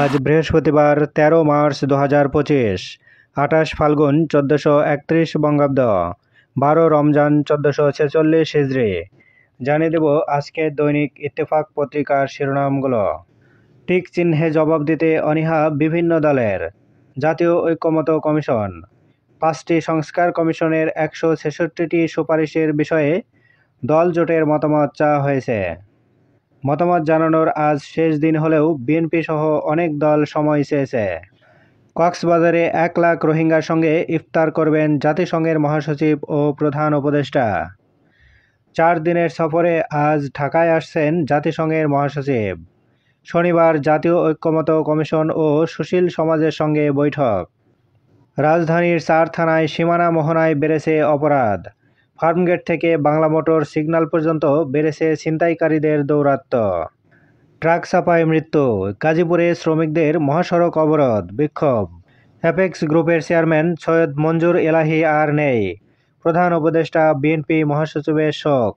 আজ বৃহস্পতিবার ১৩ মার্চ ২০২৫, ২৮ ফাল্গুন ১৪৩১ বঙ্গাব্দ, ১২ রমজান ১৪৪৬ হিজরি। জানিয়ে দেব আজকের দৈনিক ইত্তেফাক পত্রিকার শিরোনামগুলো। টিক চিহ্নে জবাব দিতে অনীহা বিভিন্ন দলের, জাতীয় ঐক্যমত্য কমিশন। ৫টি সংস্কার কমিশনের ১৬৬টি সুপারিশের বিষয়ে দল জোটের মতামত চাওয়া হয়েছে। মতামত জানানোর আজ শেষ দিন হলেও বিএনপি সহ অনেক দল সময় চেয়েছে। কক্সবাজারে ১ লাখ রোহিঙ্গার সঙ্গে ইফতার করবেন জাতিসংঘের মহাসচিব ও প্রধান উপদেষ্টা। ৪ দিনের সফরে আজ ঢাকায় আসছেন জাতিসংঘের মহাসচিব। শনিবার জাতীয় ঐক্যমত্য কমিশন ও সুশীল সমাজের সঙ্গে বৈঠক। রাজধানীর ৪ থানায় সীমানা মোহনায় বেড়েছে অপরাধ। ফার্মগেট থেকে বাংলা মোটর সিগন্যাল পর্যন্ত বেড়েছে ছিনতাইকারীদের দৌরাত্ম্য। ট্রাক চাপায় মৃত্যু। গাজীপুরে শ্রমিকদের মহাসড়ক অবরোধ, বিক্ষোভ। অ্যাপেক্স গ্রুপের চেয়ারম্যান সৈয়দ মঞ্জুর এলাহি আর নেই। প্রধান উপদেষ্টা বিএনপি মহাসচিবের শোক।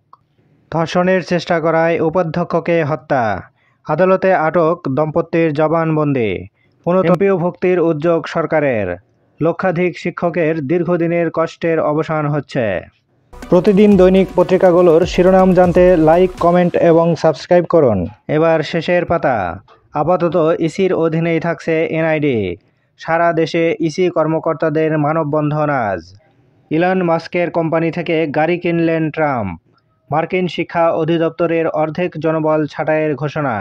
ধর্ষণের চেষ্টা করায় উপাধ্যক্ষকে হত্যা। আদালতে আটক দম্পতির জবানবন্দি। পুনঃএমপিও ভুক্তির উদ্যোগ সরকারের। লক্ষাধিক শিক্ষকের দীর্ঘদিনের কষ্টের অবসান হচ্ছে। প্রতিদিন দৈনিক পত্রিকাগুলোর শিরোনাম জানতে লাইক, কমেন্ট এবং সাবস্ক্রাইব করুন। এবার শেষের পাতা। আপাতত ইসির অধীনেই থাকছে এনআইডি। সারা দেশে ইসি কর্মকর্তাদের মানববন্ধন আজ। ইলন মাস্কের কোম্পানি থেকে গাড়ি কিনলেন ট্রাম্প। মার্কিন শিক্ষা অধিদপ্তরের অর্ধেক জনবল ছাঁটাইয়ের ঘোষণা।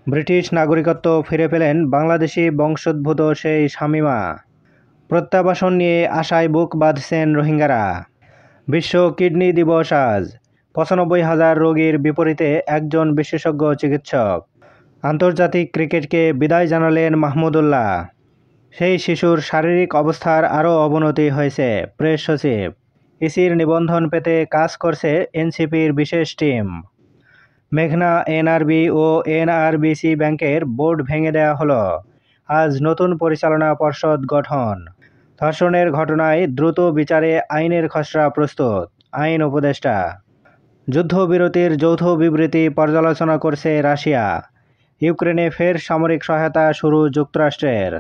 ব্রিটিশ নাগরিকত্ব ফিরে পেলেন বাংলাদেশি বংশোদ্ভূত সেই শামীমা। প্রত্যাবাসন নিয়ে আশায় বুক বাঁধছেন রোহিঙ্গারা। বিশ্ব কিডনি দিবস আজ। ৯৫,০০০ রোগীর বিপরীতে একজন বিশেষজ্ঞ চিকিৎসক। আন্তর্জাতিক ক্রিকেটকে বিদায় জানালেন মাহমুদুল্লাহ। সেই শিশুর শারীরিক অবস্থার আরও অবনতি হয়েছে, প্রেস সচিব। ইসির নিবন্ধন পেতে কাজ করছে এনসিপির বিশেষ টিম। মেঘনা এনআরবি ও এনআরবিসি ব্যাংকের বোর্ড ভেঙে দেওয়া হলো। আজ নতুন পরিচালনা পর্ষদ গঠন। ধর্ষণের ঘটনায় দ্রুত বিচারে আইনের খসড়া প্রস্তুত, আইন উপদেষ্টা। যুদ্ধবিরতির যৌথ বিবৃতি পর্যালোচনা করছে রাশিয়া। ইউক্রেনে ফের সামরিক সহায়তা শুরু যুক্তরাষ্ট্রের।